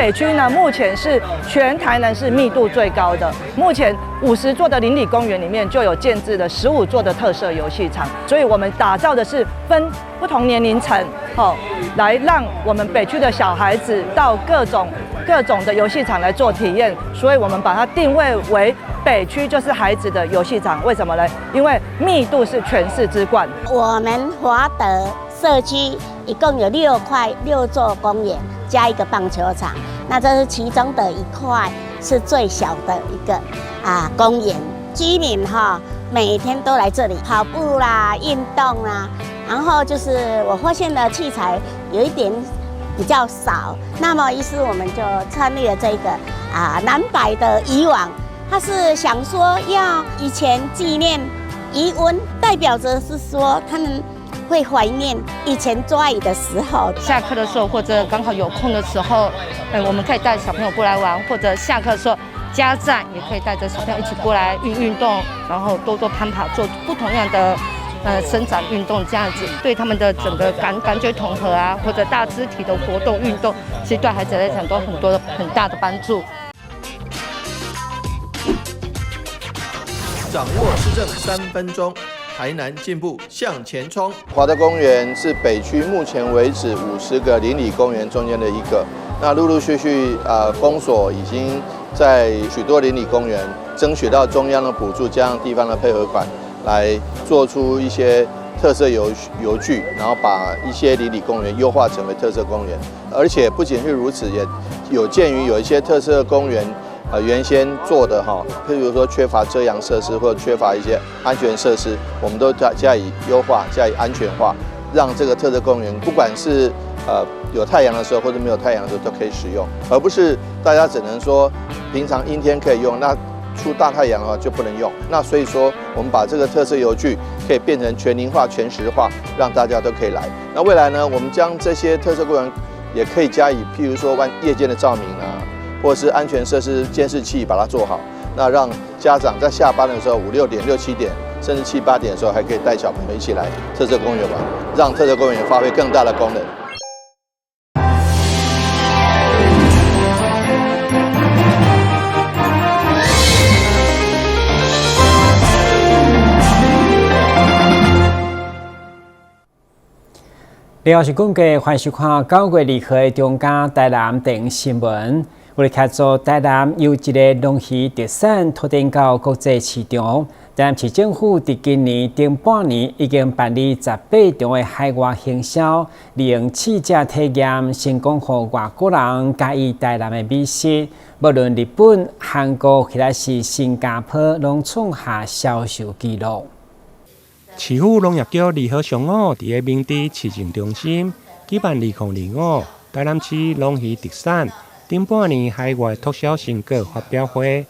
北区呢，目前是全台南市密度最高的，目前50座的邻里公园里面就有建置了15座的特色游戏场，所以我们打造的是分不同年龄层，来让我们北区的小孩子到各种的游戏场来做体验，所以我们把它定位为北区就是孩子的游戏场。为什么呢？因为密度是全市之冠。我们华德社区一共有6座公园加一个棒球场，那这是其中的一块，是最小的一个公园。居民每天都来这里跑步啦、运动啦，然后就是我发现的器材有一点比较少，那么于是我们就创立了这个南百的渔网，它是想说要以前纪念渔翁，代表着是说他们会怀念以前抓鱼的时候。下课的时候或者刚好有空的时候，我们可以带小朋友过来玩，或者下课的时候家长也可以带着小朋友一起过来运动，然后多攀爬，做不同样的伸展运动，这样子对他们的整个感觉统合或者大肢体的活动运动，其实对孩子来讲都很大的帮助。掌握市政3分钟，台南进步向前冲。华德公园是北区目前为止50个邻里公园中间的一个。那陆陆续续公所已经在许多邻里公园争取到中央的补助，加上地方的配合款，来做出一些特色游具，然后把一些邻里公园优化成为特色公园。而且不仅是如此，也有鉴于有一些特色公园原先做的譬如说缺乏遮阳设施或者缺乏一些安全设施，我们都加以优化、加以安全化，让这个特色公园不管是有太阳的时候或者没有太阳的时候都可以使用，而不是大家只能说平常阴天可以用，那出大太阳的话就不能用。那所以说，我们把这个特色游具可以变成全龄化、全时化，让大家都可以来。那未来呢，我们将这些特色公园也可以加以，譬如说夜间的照明或者是安全设施监视器把它做好，那让家长在下班的时候5、6点、6、7点，甚至7、8点的时候，还可以带小朋友一起来特色公园玩，让特色公园发挥更大的功能。你好，是公家，欢迎收看9月2号的中嘉台南电新闻。为了协助台南有一个龙鱼特产拓展到国际市场，台南市政府在今年顶半年已经办理18场的海外行销，利用试食体验，成功让外国人介意台南的美食。无论日本、韩国，或者是新加坡，拢创下销售纪录。市府农业局2号上午伫个明治市政中心举办2025台南市龙鱼特产顶半年海外促销成果发表会，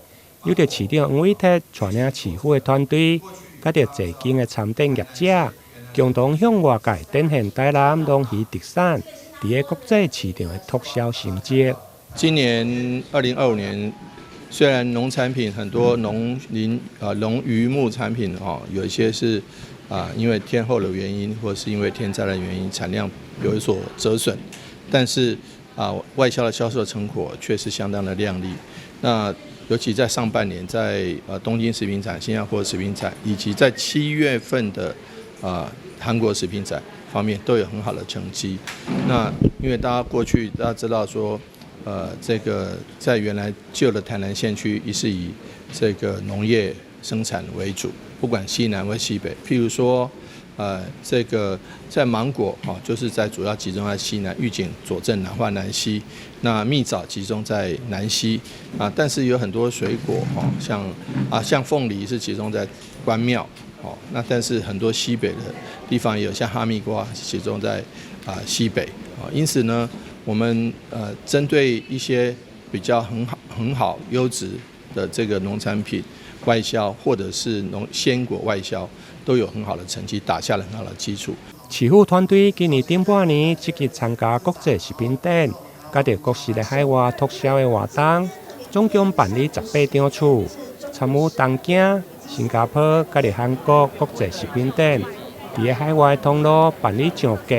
由着市长黄伟哲带领市府的团队，甲着侪间的餐饮业者，共同向外界展现台南龙鱼特产伫个国际市场的促销成绩。今年2025年。虽然农产品很多农渔牧产品有一些是因为天候的原因，或是因为天灾的原因，产量有所折损，但是外销的销售成果却是相当的亮丽。那尤其在上半年，在东京食品展、新加坡食品展，以及在7月份的韩国食品展方面都有很好的成绩。那因为大家知道说。这个在原来旧的台南县区，是以这个农业生产为主，不管西南或西北。譬如说，这个在芒果就是在主要集中在西南，玉井、左镇、南化、南西。那蜜枣集中在南西但是有很多水果像凤梨是集中在关庙那但是很多西北的地方也有，像哈密瓜集中在西北因此呢。我们针对一些比较很好优质的这个农产品外销，或者是鲜果外销，都有很好的成绩，打下了很好的基础。市府团队今年顶半年积极参加国际食品展，甲着各式的海外促销的活动，总共办理18场次，参与东京、新加坡、甲着韩国国际食品展，伫个海外通路办理上架。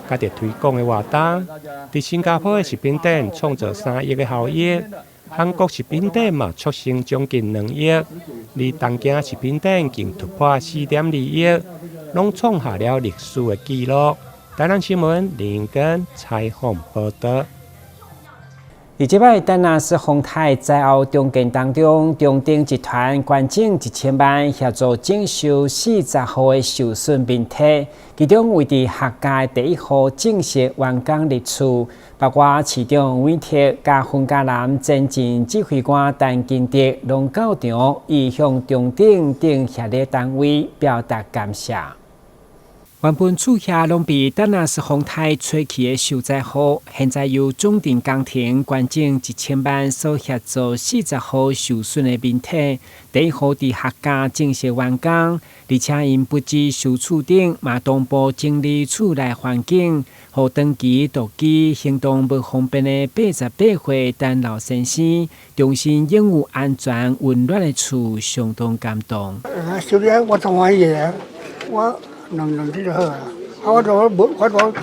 甲着推广的活动。伫新加坡的食品店创造3亿的效益，韩国食品店嘛促成将近2亿，而东京食品店竟突破4.2亿，拢创下了历史的纪录。台南新闻林英根采访报道。伫即摆丹纳斯丰泰在后中建当中，中鼎集团捐赠1000万协助整修40户的受损民宅，其中为伫客家第一户正式完工入厝，包括市长委贴甲分家南前进指挥官陈金德拢到场，意向中鼎等协力单位表达感谢。原本厝遐拢被丹纳斯丰泰吹起的受灾户，现在由中鼎工程捐赠1000万，所协助40户受损的民体。第一户伫客家正式完工，而且因不止受厝顶，嘛同步整理厝内环境，互长期独居、行动不方便的88岁陈老先生，重新拥有安全温暖的厝，相当感动。小弟我同我爷，我。能这个好啊！我都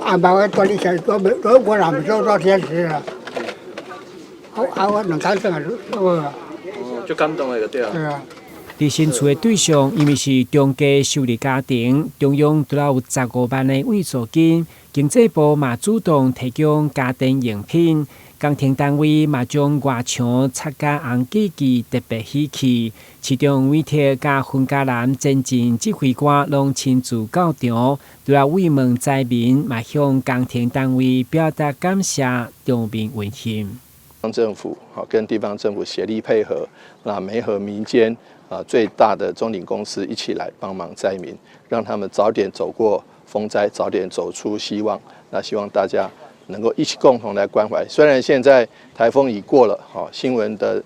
安排我多理钱，我哪没做到天时了？我能感动啊！就感动了就对啊。对啊。伫新厝的对象，因为是中价受理家庭，中央除了有15万的慰助金，经济部嘛主动提供家电用品。工程单位嘛将外墙擦甲红记记特别喜气，市长委贴甲分家南前进指挥官拢亲自到场，除了慰问灾民，嘛向工程单位表达感谢，表明温馨。政府跟地方政府协力配合，那媒合民间最大的中鼎公司一起来帮忙灾民，让他们早点走过风灾，早点走出希望。那希望大家能够一起共同来关怀。虽然现在台风已过了，新闻的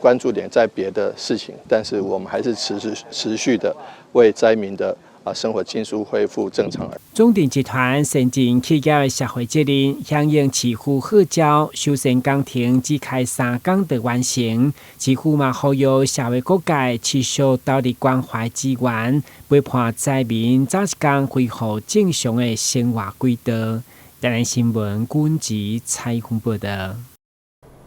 关注点在别的事情，但是我们还是持续的为灾民的生活尽速恢复正常。中鼎集团先尽企业的社会责任，响应市府号召，修缮工程只开3天就完成。市府嘛呼吁社会各界持续投入关怀资源，陪伴灾民早一天恢复正常的生活轨道。台南新闻军籍采访报道。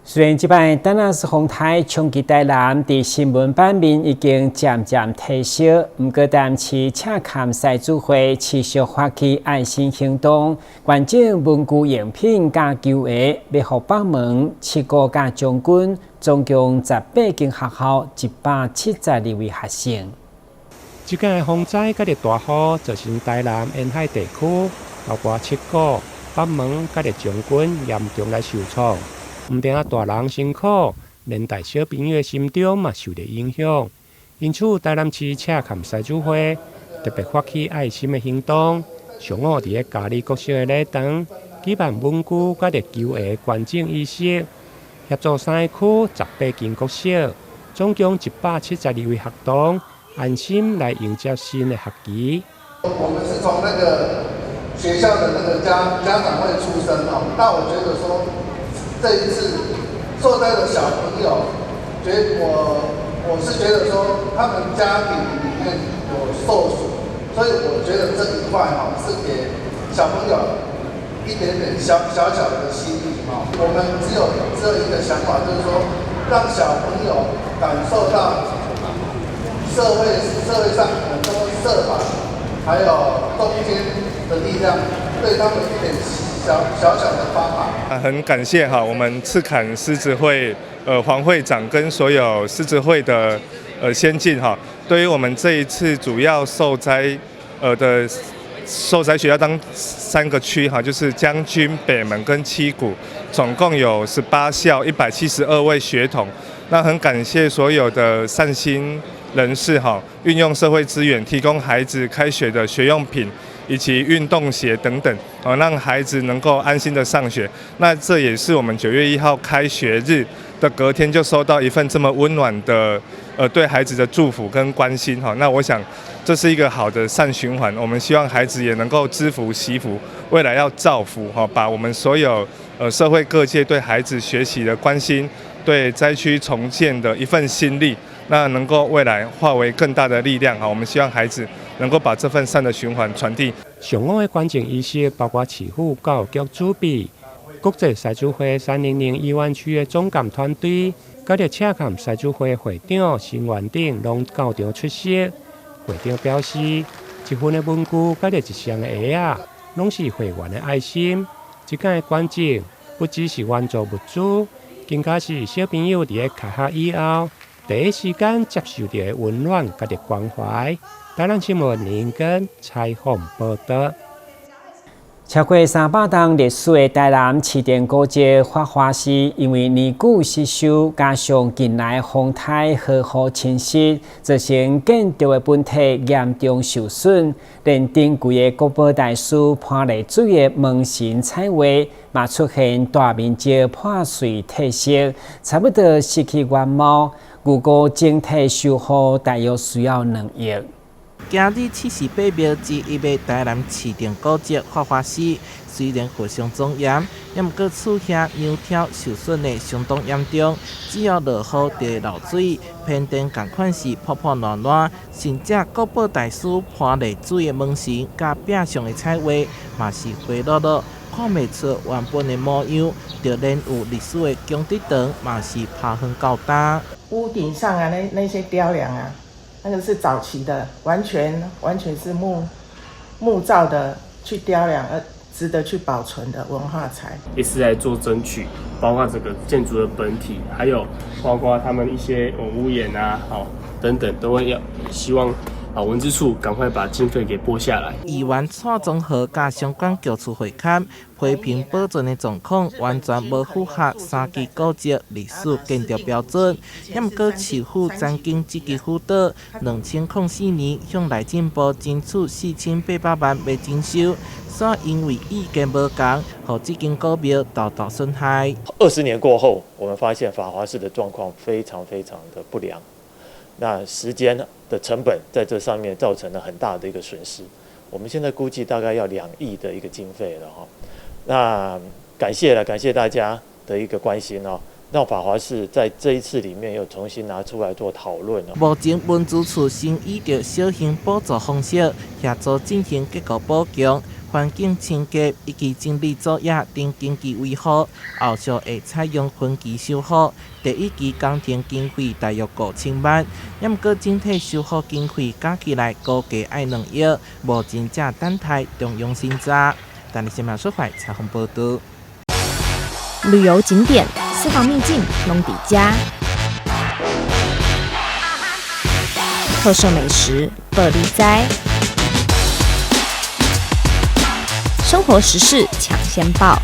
虽然这摆丹纳斯丰泰冲击台南伫新闻版面已经渐渐退烧，不过台南市赤坎赛主会持续发起爱心行动，捐赠文具用品甲球鞋，要互北门、七股甲将军，总共18间学校172位学生。即届风灾甲着大雨，造成台南沿海地区，包括七股、北门甲着将军严重来受创。唔但啊大人辛苦，连带小朋友的心中嘛受到影响。因此，台南市赤坎赛主会特别发起爱心的行动，上午伫个嘉里国小的礼堂举办文具甲着球鞋捐赠仪式，协助3个区18间国小，总共172位学童安心来迎接新的学期。我们是从那个学校的那个家长会出身哦，那我觉得说。这一次受灾的小朋友，我是觉得说他们家庭里面有受损，所以我觉得这一块是给小朋友一点点小的心意我们只有一个想法，就是说让小朋友感受到社会上很多社法还有中间的力量，对他们一点小的方法。很感谢我们赤坎狮子会黄会长跟所有狮子会的先进对于我们这一次主要受灾学校当3个区就是将军、北门跟七股，总共有18校172位学童。那很感谢所有的善心人士运用社会资源提供孩子开学的学用品。以及运动鞋等等，让孩子能够安心的上学。那这也是我们9月1号开学日的隔天就收到一份这么温暖的对孩子的祝福跟关心那我想这是一个好的善循环。我们希望孩子也能够知福惜福，未来要造福把我们所有社会各界对孩子学习的关心，对灾区重建的一份心力，那能够未来化为更大的力量我们希望孩子能够把这份善的循环传递。上午的关键仪式包括市府教育局主办、国际赛主会300亿湾区的总监团队，甲着赤坎赛主会会长陈元鼎拢到场出席。会长表示，一份的文具甲着一箱的鞋啊，拢是会员的爱心。即间的关键不只是援助物资，更加是小朋友伫咧开学以后，第一时间接受到的温暖甲着关怀。台南新闻林根采访报道。超过300栋历史的台南市电古迹发花市，因为年久失修，加上近来风台河河侵蚀，造成建筑的本体严重受损。连顶柜的国宝大师潘丽水的门神彩画，嘛出现大面积破碎褪色，差不多失去原貌。如果整体修复，大约需要2亿。今日78庙之一的台南市电古迹发花市，虽然火伤庄严，也毋过厝遐牛条受损的相当严重。只要落雨就会漏水，偏电共款是破破烂烂。甚至国宝大师潘丽水的门神甲壁上的彩画，嘛是灰落落，看袂出原本的模样。就连有历史的供德堂，嘛是爬痕较大。屋顶上啊，那些雕梁啊。那个是早期的，完全是木造的去雕梁，而值得去保存的文化财。也是在做争取，包括整个建筑的本体，还有包括他们一些屋檐啊，等等，都会要希望文资处赶快把经费给拨下来。议员蔡宗和甲相关局处会勘批评保存的状况完全无符合3期古迹历史建筑标准，也毋过市府曾经积极辅导，2004年向内政部争取4800万未征收，所因为意见无同，互这间古庙大大损害。20年过后，我们发现法华寺的状况非常的不良。那时间的成本在这上面造成了很大的一个损失，我们现在估计大概要2亿的一个经费了哈。那感谢大家的一个关心哦。让法华寺在这一次里面又重新拿出来做讨论哦。目前文资处先以着小型补助方式协助进行结构补强、环境清洁以及整理作业等经济维护，后续会采用分期修复。第一期工程经费大约5000万，也毋过整体修复经费加起来估计要2亿，无真正等待中央审查。但是新闻所发采访报道。旅游景点、私房秘境拢底家，特色美食乐利哉，生活时事抢先报，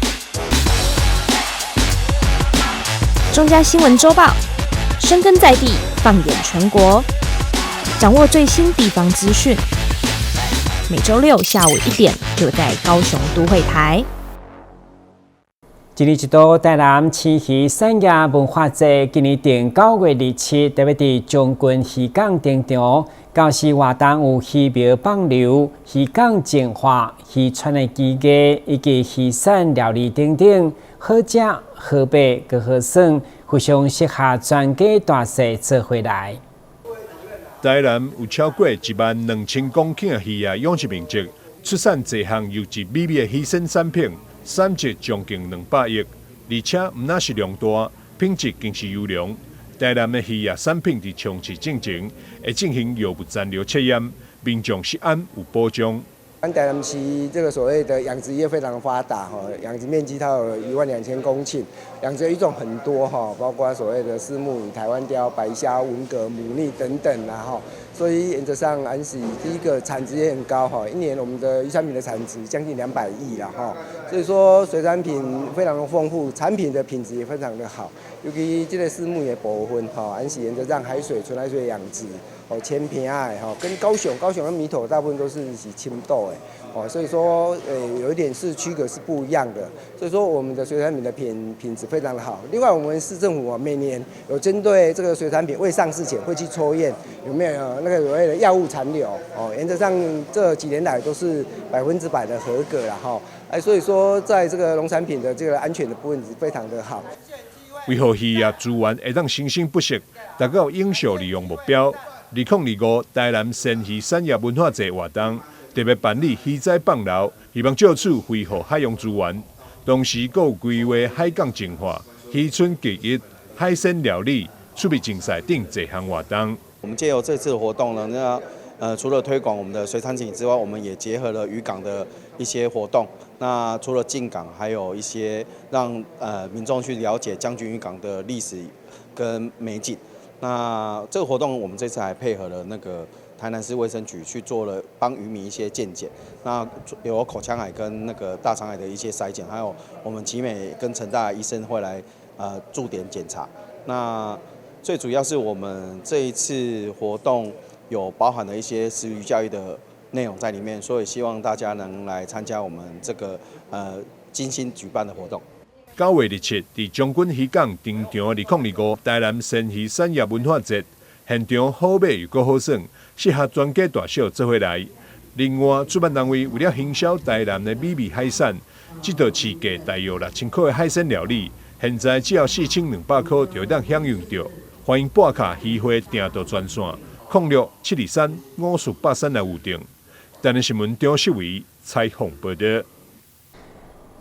中嘉新闻周报，深耕在地，放眼全国，掌握最新地方资讯。每周6下午1点，就在高雄都会台。今日一度台南青鱼产业文化节今年定9月27日，特别伫将军渔港登场。到时活动有鱼苗放流、渔港净化、渔船的技艺以及渔产料理等等，好食、好买、佮好耍，非常适合全家大细做回来。台南有超过12000公顷的渔业养殖面积，出产多项优质美味的渔产产品。产值将近200亿，而且唔那是量大，品质更是优良。台南的渔业产品伫长期进程，会进行药物残留测验，民众食安有保障。台南市这个所谓的养殖业非常发达哈，养殖面积它有12000公顷，养殖的鱼种很多哈，包括所谓的虱目鱼、台湾鲷、白虾、文蛤、牡蛎等等啦哈。所以原则上，安市第一个产值也很高哈，一年我们的渔产品的产值将近200亿啦哈。所以说水产品非常的丰富，产品的品质也非常的好。尤其这个虱目的部分哈，安市原则上海水纯海水养殖。千坪啊，跟高雄的米头大部分都是青豆所以说有一点是区隔是不一样的，所以说我们的水产品的品质非常的好。另外，我们市政府每年有针对这个水产品未上市前会去抽验有没有那个所谓的药物残留原则上这几年来都是100%的合格了所以说在这个农产品的这个安全的部分是非常的好。为何渔业资源会当生生不息，达到有效利用目标？2025台南鲜鱼产业文化节活动，特别办理鱼仔放流，希望借此恢复海洋资源。同时，还有规划海港净化、渔村记忆、海鲜料理、趣味竞赛等多项活动。我们借由这次的活动呢，除了推广我们的水产景之外，我们也结合了渔港的一些活动。那除了进港，还有一些让民众去了解将军渔港的历史跟美景。那这个活动我们这次还配合了那个台南市卫生局去做了帮渔民一些健检，那有口腔癌跟那个大肠癌的一些筛检，还有我们集美跟成大医生会来驻点检查。那最主要是我们这一次活动有包含了一些食鱼教育的内容在里面，所以希望大家能来参加我们这个精心举办的活动。9月27日，在将军渔港登场2025台南鲜鱼产业文化节，现场好买又阁好耍，适合全家大小做伙来。另外，主办单位为了行销台南的美味海产，这道市价大约6000块的海鲜料理，现在只要4200块就当享用到。欢迎拨卡渔会订购专线06-723-5483来预定。台南新闻张世伟采访报道。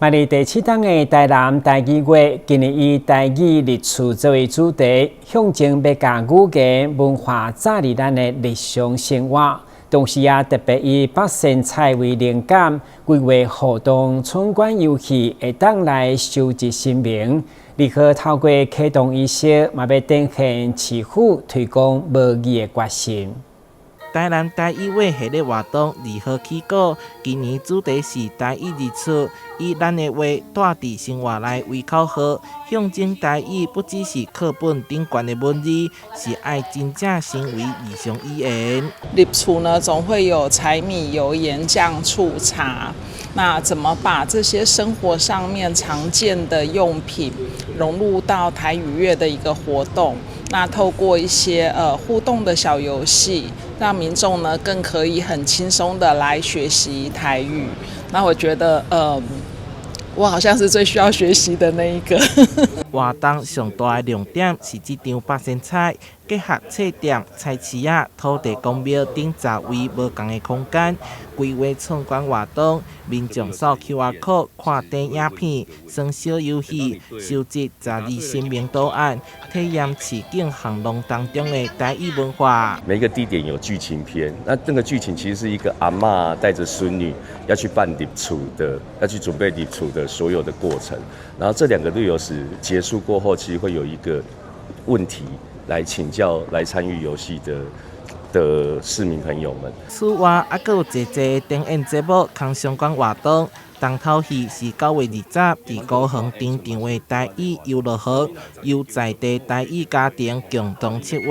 迈入第7档的台南台语月，今年以台语历史作为主题，象征要将语言文化早入咱的日常生活。同时也特别以北仙菜为灵感，规划互动闯关游戏，会当来收集新名。如何透过启动仪式，嘛要展现市府推广母语的决心。台南台语月系列活动如何起果？今年主题是台语日出，以咱的话带伫生活内为口号，象征台语不只是课本顶悬的文字，是爱真正成为日常语言。日出呢，总会有柴米油盐酱醋茶。那怎么把这些生活上面常见的用品融入到台语月的一个活动？那透过一些互动的小游戏，让民众呢更可以很轻松的来学习台语。那我觉得我好像是最需要学习的那一个。活动上大的亮点是这张北仙菜，结合册店、菜市仔、土地公庙等10位无同的空间，规划闯关活动，民众扫 QR code 看电影片、耍小游戏，收集12新名档案，体验市景巷弄当中的台语文化。每一个地点有剧情片，那个剧情其实是一个阿嬷带着孙女要去办立储的，要去准备立储的所有的过程。然后这2个旅游史结束过后，其实会有一个问题来请教来参与游戏的市民朋友们。此外，还有一个展演节目跟相关活动。重头戏是9月20日，伫高雄登场的台语游乐园，由在地台语家庭共同策划，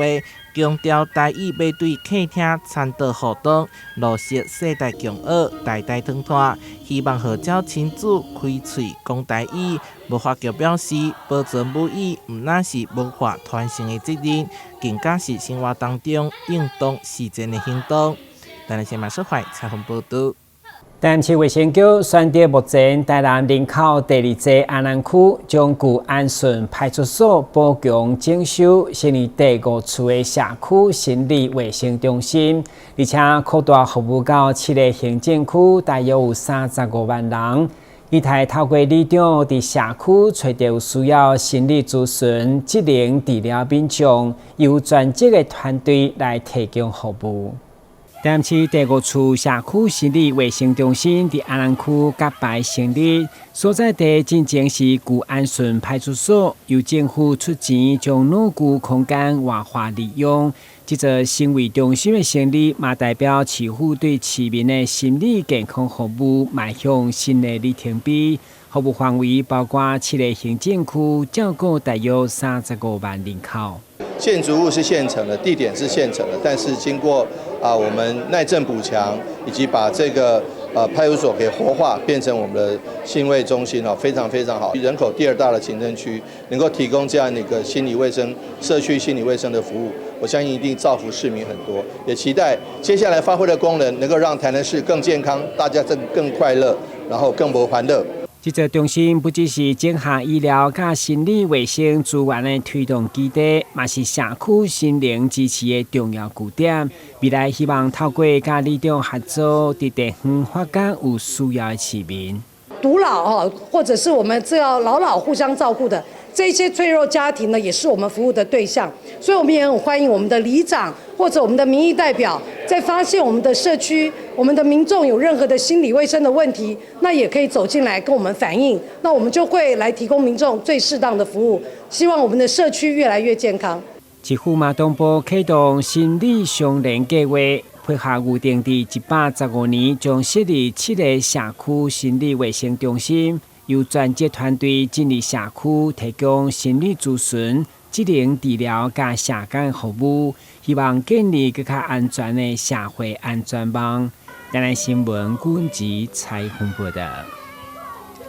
强调台语要对客厅传导互动，落实世代共学、代代传传，希望号召亲子开嘴讲台语。文化局表示，保存母语唔单是文化传承的责任，更加是生活当中应当实践的行动。台南新闻社会采访报道。台南市卫生局选择目前台南人口第2济安南区，将旧安顺派出所补强整修，成立第5处的社区心理卫生中心，而且扩大服务到7个行政区，大约有35万人。伊台透过里长伫社区找到有需要心理咨询、职能治疗民众，由专职的团队来提供服务。台南市第5处社区心理卫生中心伫安南区甲牌成立，所在地真正是旧安顺派出所，由政府出钱将老旧空间活化利用。这座心卫中心的成立，嘛代表市府对市民的心理健康服务迈向新的里程碑。服务范围包括7个行政区，照顾大约35万人口。建筑物是现成的，地点是现成的，但是经过我们耐震补强，以及把这个派出所给活化，变成我们的心卫中心非常非常好。人口第2大的行政区，能够提供这样的一个心理卫生、社区心理卫生的服务，我相信一定造福市民很多。也期待接下来发挥的功能，能够让台南市更健康，大家更快乐，然后更不欢乐。这座中心不只是整合医疗甲心理卫生资源的推动基地，嘛是社区心灵支持的重要据点。未来希望透过甲里长合作，伫地方发展有需要的市民。独老或者是我们这要老互相照顾的这些脆弱家庭呢，也是我们服务的对象。所以我们也很欢迎我们的里长或者我们的民意代表，在发现我们的社区、我们的民众有任何的心理卫生的问题，那也可以走进来跟我们反映，那我们就会来提供民众最适当的服务，希望我们的社区越来越健康。市府嘛同步启动心理相连计划，配合预定伫115年将设立7个社区心理卫生中心，由专业团队进入社区提供心理咨询、智能治疗甲社工服务，希望建立更加安全的社会安全网。台南新闻军集采访报道。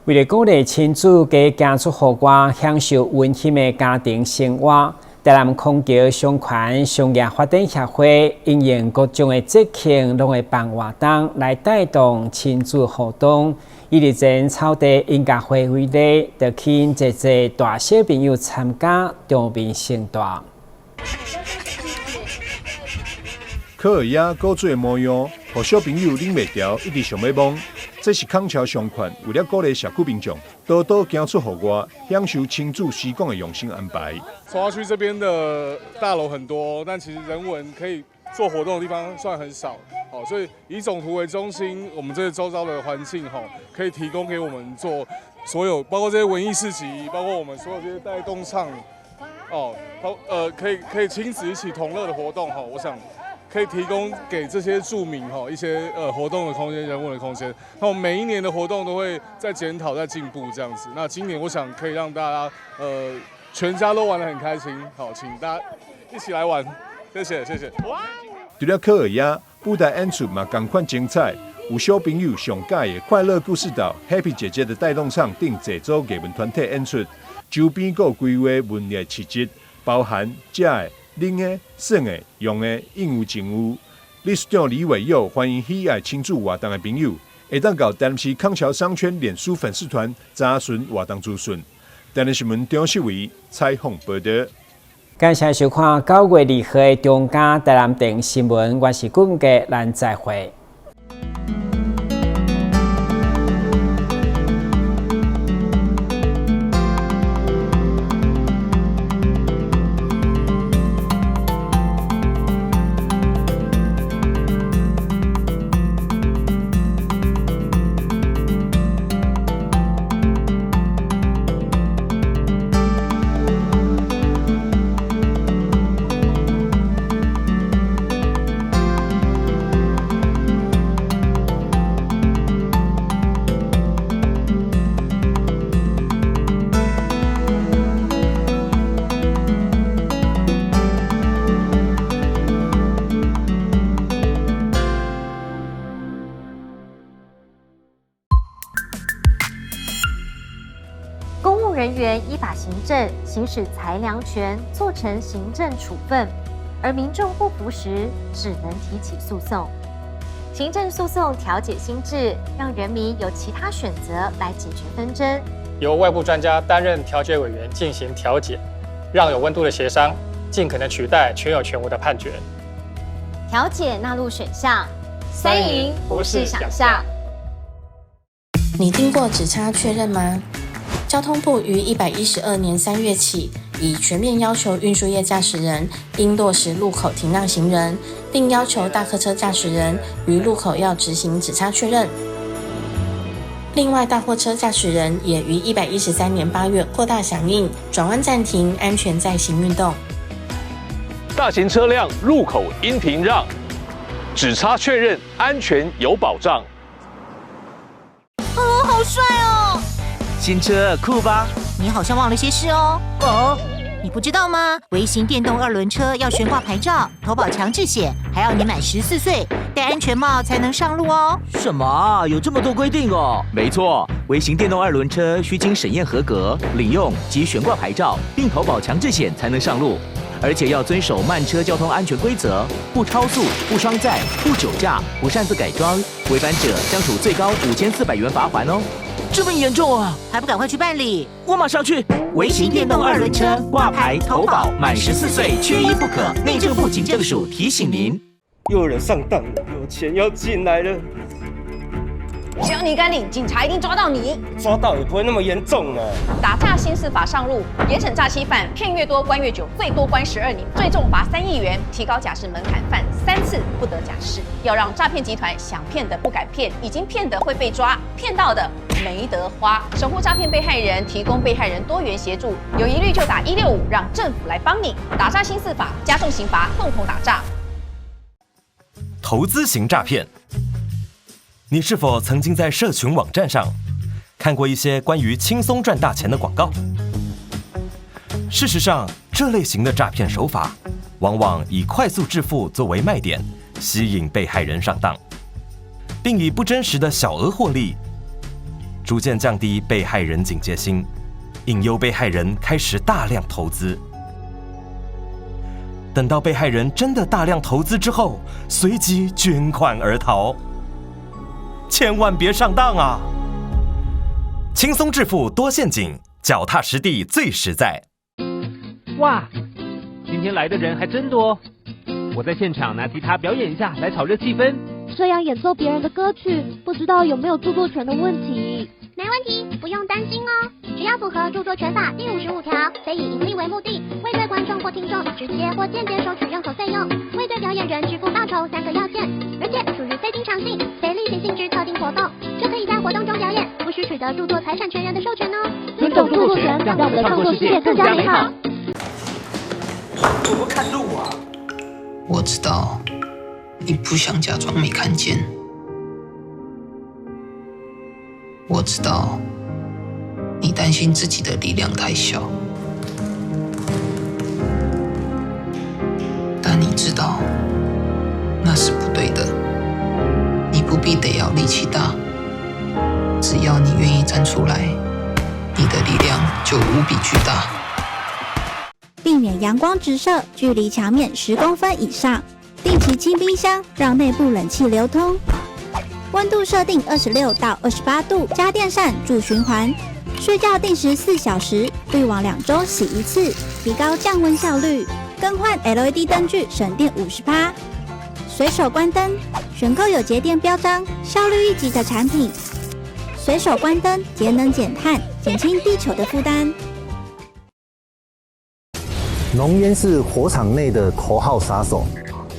为了鼓励亲子加加出户外享受温馨的家庭生活，台南空桥商圈商业发展协会应用各种的节庆，拢会办活动来带动亲子互动。伊日前草地音乐会为例，就吸引一些大小朋友参加，场面盛大。科尔雅古锥的模样，互小朋友忍袂住，一直想要摸。这是空桥商圈为了鼓励社区民众多多走出户外，享受亲子时光的用心安排。从化区这边的大楼很多，但其实人文可以做活动的地方算很少。好，所以以总图为中心，我们这个周遭的环境可以提供给我们做所有，包括这些文艺市集，包括我们所有这些带动唱，可以亲子一起同乐的活动我想可以提供给这些住民一些活动的空间、人文的空间。那我们每一年的活动都会在检讨、在进步这样子。那今年我想可以让大家全家都玩得很开心。好，请大家一起来玩，谢谢。除了科尔雅，布袋演出嘛同款精彩。有小朋友上喜的快乐故事岛 Happy 姐姐的带动唱定制作艺文团体演出，周边还有规划文艺市集，包含食的、冷的、耍的、用的，应有尽有。理事长李伟佑欢迎喜爱亲子活动的朋友，会当到台南市康桥商圈脸书粉丝团查询活动资讯。台南新闻张世伟采访报道。感谢收看9月2号的中嘉台南电新闻，我是顾家，咱再会。人员依法行政，行使裁量权，做成行政处分，而民众不服时，只能提起诉讼。行政诉讼调解新制，让人民有其他选择来解决纷争。由外部专家担任调解委员进行调解，让有温度的协商尽可能取代全有全无的判决。调解纳入选项，3赢不是想象。你听过只差确认吗？交通部于112年3月起，已全面要求运输业驾驶人应落实路口停让行人，并要求大客车驾驶人于路口要执行只差确认。另外，大货车驾驶人也于113年8月扩大响应转弯暂停、安全再行运动。大型车辆路口应停让，只差确认，安全有保障。好帅哦！新车酷吧？你好像忘了些事哦。你不知道吗？微型电动2轮车要悬挂牌照、投保强制险，还要年满14岁，戴安全帽才能上路哦。什么啊？有这么多规定哦？没错，微型电动2轮车需经审验合格、领用及悬挂牌照，并投保强制险才能上路。而且要遵守慢车交通安全规则，不超速、不双载、不酒驾、不擅自改装，违反者将处最高5400元罚款哦。这么严重啊！还不赶快去办理？我马上去。微型电动2轮车挂牌投保，满14岁缺一不可。内政部警政署提醒您。又有人上当了，有钱要进来了。只要你敢领，警察一定抓到你。抓到也不会那么严重啊。打诈新司法上路，严惩诈欺犯，骗越多关越久，最多关12年，最重罚3亿元，提高假释门槛，犯3次不得假释。要让诈骗集团想骗的不敢骗，已经骗的会被抓，骗到的没得花。守护诈骗被害人，提供被害人多元协助，有疑虑就打165，让政府来帮你。打诈新司法，加重刑罚，共同打诈。投资型诈骗。你是否曾经在社群网站上看过一些关于轻松赚大钱的广告？事实上，这类型的诈骗手法往往以快速致富作为卖点，吸引被害人上当，并以不真实的小额获利，逐渐降低被害人警戒心，引诱被害人开始大量投资。等到被害人真的大量投资之后，随即卷款而逃。千万别上当啊！轻松致富多陷阱，脚踏实地最实在。哇，今天来的人还真多！我在现场拿吉他表演一下，来炒热气氛。这样演奏别人的歌曲，不知道有没有著作权的问题？没问题，不用担心哦。只要符合著作权法第55条，非以盈利为目的，未对观众或听众直接或间接收取任何费用，未对表演人支付报酬3个要件，而且属于非经常性、非例行性质特定活动，就可以在活动中表演，不需取得著作财产权人的授权哦。尊重著作权，让我们的创作世界更加美好。怎么看路啊？我知道你不想假装没看见，我知道你担心自己的力量太小，但你知道那是不对的。你不必得要力气大，只要你愿意站出来，你的力量就无比巨大。避免阳光直射，距离墙面10公分以上。定期清冰箱，让内部冷气流通。温度设定26到28度，家电扇助循环。睡觉定时4小时，滤网2周洗1次，提高降温效率。更换 LED 灯具省电50%。随手关灯，选购有节电标章、效率1级的产品。随手关灯，节能减碳，减轻地球的负担。浓烟是火场内的头号杀手。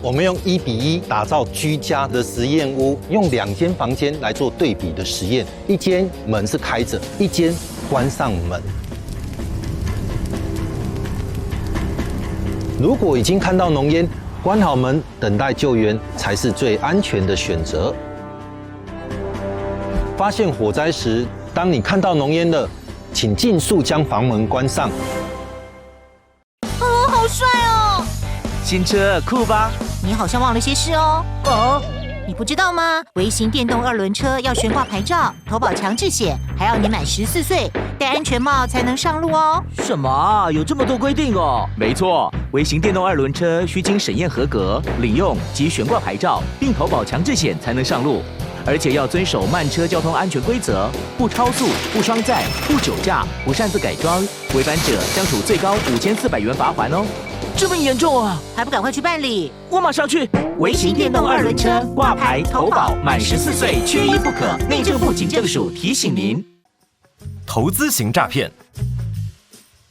我们用1:1打造居家的实验屋，用2间房间来做对比的实验，一间门是开着，一间关上门。如果已经看到浓烟，关好门，等待救援才是最安全的选择。发现火灾时，当你看到浓烟了，请尽速将房门关上。好帅哦！新车酷吧？你好像忘了些事哦。哦，你不知道吗？微型电动2轮车要悬挂牌照，投保强制险，还要你满14岁，戴安全帽才能上路哦。什么啊？有这么多规定哦？没错，微型电动2轮车需经审验合格、领用及悬挂牌照，并投保强制险才能上路。而且要遵守慢车交通安全规则，不超速、不双载、不酒驾、不擅自改装，违反者将处最高5400元罚款哦。这么严重啊！还不赶快去办理？我马上去。微型电动2轮车挂牌投保，满14岁缺一不可。内政部警政署提醒您。投资型诈骗。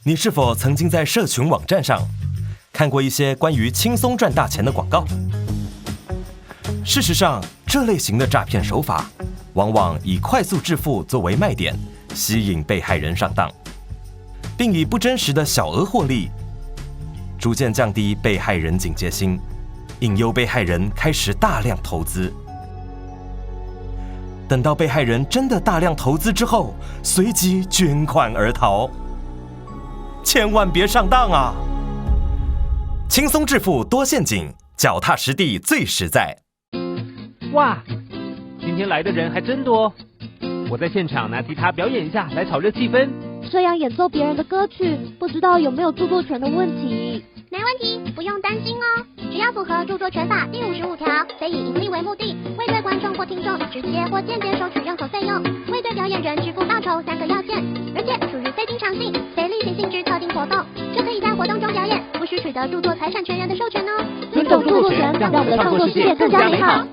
你是否曾经在社群网站上看过一些关于轻松赚大钱的广告？事实上，这类型的诈骗手法往往以快速致富作为卖点，吸引被害人上当，并以不真实的小额获利，逐渐降低被害人警戒心，引诱被害人开始大量投资。等到被害人真的大量投资之后，随即卷款而逃。千万别上当啊！轻松致富多陷阱，脚踏实地最实在。哇，今天来的人还真多！我在现场拿吉他表演一下，来炒热气氛。这样演奏别人的歌曲，不知道有没有著作权的问题？没问题，不用担心哦。只要符合著作权法第55条，非以盈利为目的，未对观众或听众直接或间接收取任何费用，未对表演人支付报酬3个要件，而且属于非经常性、非例行性质特定活动，就可以在活动中表演，不需取得著作财产权人的授权哦。尊重著作权，让我们的创作世界更加美好。